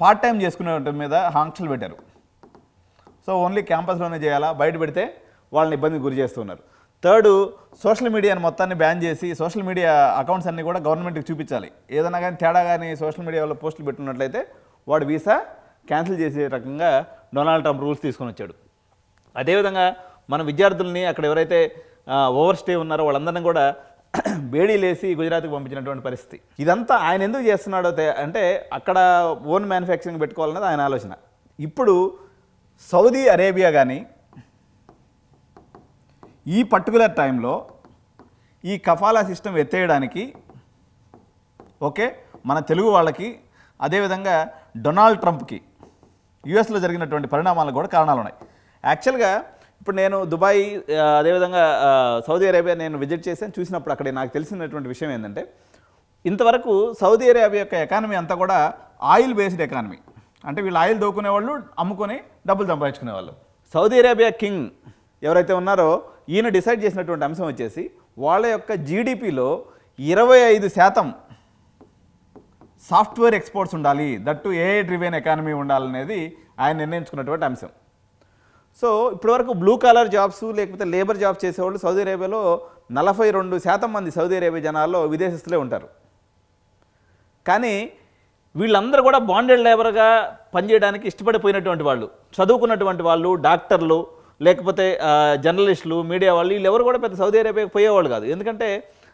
Part time చేసుకునే మీద ఆంక్షలు పెట్టారు. సో ఓన్లీ క్యాంపస్లోనే చేయాలా, బయట పెడితే వాళ్ళని ఇబ్బందికి గురి చేస్తున్నారు. థర్డ్, సోషల్ మీడియాని మొత్తాన్ని బ్యాన్ చేసి సోషల్ మీడియా అకౌంట్స్ అన్నీ కూడా గవర్నమెంట్కి చూపించాలి. ఏదైనా కానీ తేడా కానీ సోషల్ మీడియాలో పోస్టులు పెట్టున్నట్లయితే వాడు వీసా క్యాన్సిల్ చేసే రకంగా డొనాల్డ్ ట్రంప్ రూల్స్ తీసుకొని వచ్చాడు. అదేవిధంగా మన విద్యార్థుల్ని అక్కడ ఎవరైతే ఓవర్ స్టే ఉన్నారో వాళ్ళందరినీ కూడా బేడీలేసి గుజరాత్కి పంపించినటువంటి పరిస్థితి. ఇదంతా ఆయన ఎందుకు చేస్తున్నాడో అంటే అక్కడ ఓన్ మ్యానుఫ్యాక్చరింగ్ పెట్టుకోవాలనేది ఆయన ఆలోచన. ఇప్పుడు సౌదీ అరేబియా కానీ ఈ పర్టికులర్ టైంలో ఈ కఫాలా సిస్టమ్ ఎత్తేయడానికి ఓకే మన తెలుగు వాళ్ళకి, అదేవిధంగా డొనాల్డ్ ట్రంప్కి యుఎస్లో జరిగినటువంటి పరిణామాలకు కూడా కారణాలు ఉన్నాయి. యాక్చువల్గా ఇప్పుడు నేను దుబాయ్, అదేవిధంగా సౌదీ అరేబియా నేను విజిట్ చేశాను. చూసినప్పుడు అక్కడ నాకు తెలిసినటువంటి విషయం ఏంటంటే, ఇంతవరకు సౌదీ అరేబియా యొక్క ఎకానమీ అంతా కూడా ఆయిల్ బేస్డ్ ఎకానమీ. అంటే వీళ్ళు ఆయిల్ దోకునేవాళ్ళు, అమ్ముకొని డబ్బులు సంపాదించుకునేవాళ్ళు. సౌదీ అరేబియా కింగ్ ఎవరైతే ఉన్నారో ఈయన డిసైడ్ చేసినటువంటి అంశం వచ్చేసి వాళ్ళ యొక్క జీడిపిలో 25% సాఫ్ట్వేర్ ఎక్స్పోర్ట్స్ ఉండాలి, దట్టు ఏఐ డ్రివెన్ ఎకానమీ ఉండాలనేది ఆయన నిర్ణయించుకున్నటువంటి అంశం. సో ఇప్పటివరకు బ్లూ కాలర్ జాబ్స్ లేకపోతే లేబర్ జాబ్స్ చేసేవాళ్ళు సౌదీ అరేబియాలో 42% మంది సౌదీ అరేబియా జనాల్లో విదేశస్తులే ఉంటారు. కానీ వీళ్ళందరూ కూడా బాండెడ్ లేబర్గా పనిచేయడానికి ఇష్టపడిపోయినటువంటి వాళ్ళు, చదువుకున్నటువంటి వాళ్ళు, డాక్టర్లు, లేకపోతే జర్నలిస్టులు, మీడియా వాళ్ళు, వీళ్ళు ఎవరు కూడా పెద్ద సౌదీ అరేబియాకి పోయేవాళ్ళు కాదు. ఎందుకంటే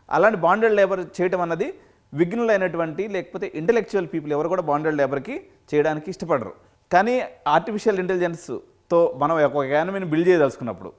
అలాంటి బాండెడ్ లేబర్ చేయడం అన్నది విఘ్నులైనటువంటి లేకపోతే ఇంటలెక్చువల్ పీపుల్ ఎవరు కూడా బాండెడ్ లేబర్కి చేయడానికి ఇష్టపడరు. కానీ ఆర్టిఫిషియల్ ఇంటెలిజెన్స్తో మనం ఒక ఎకానమీని బిల్డ్ చేయదలుచుకున్నప్పుడు